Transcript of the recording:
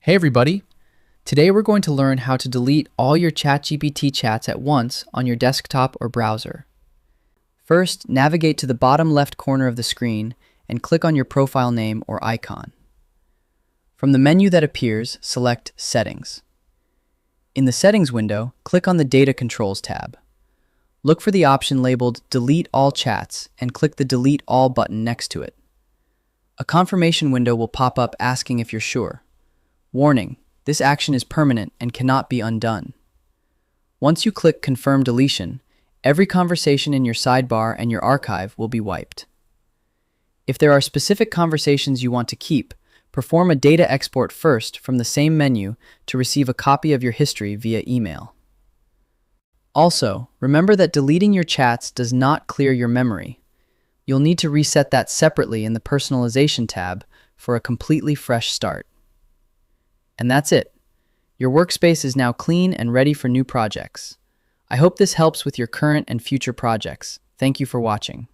Hey everybody! Today we're going to learn how to delete all your ChatGPT chats at once on your desktop or browser. First, navigate to the bottom left corner of the screen and click on your profile name or icon. From the menu that appears, select Settings. In the Settings window, click on the Data Controls tab. Look for the option labeled Delete All Chats and click the Delete All button next to it. A confirmation window will pop up asking if you're sure. Warning: this action is permanent and cannot be undone. Once you click Confirm Deletion, every conversation in your sidebar and your archive will be wiped. If there are specific conversations you want to keep, perform a data export first from the same menu to receive a copy of your history via email. Also, remember that deleting your chats does not clear your memory. You'll need to reset that separately in the Personalization tab for a completely fresh start. And that's it. Your workspace is now clean and ready for new projects. I hope this helps with your current and future projects. Thank you for watching.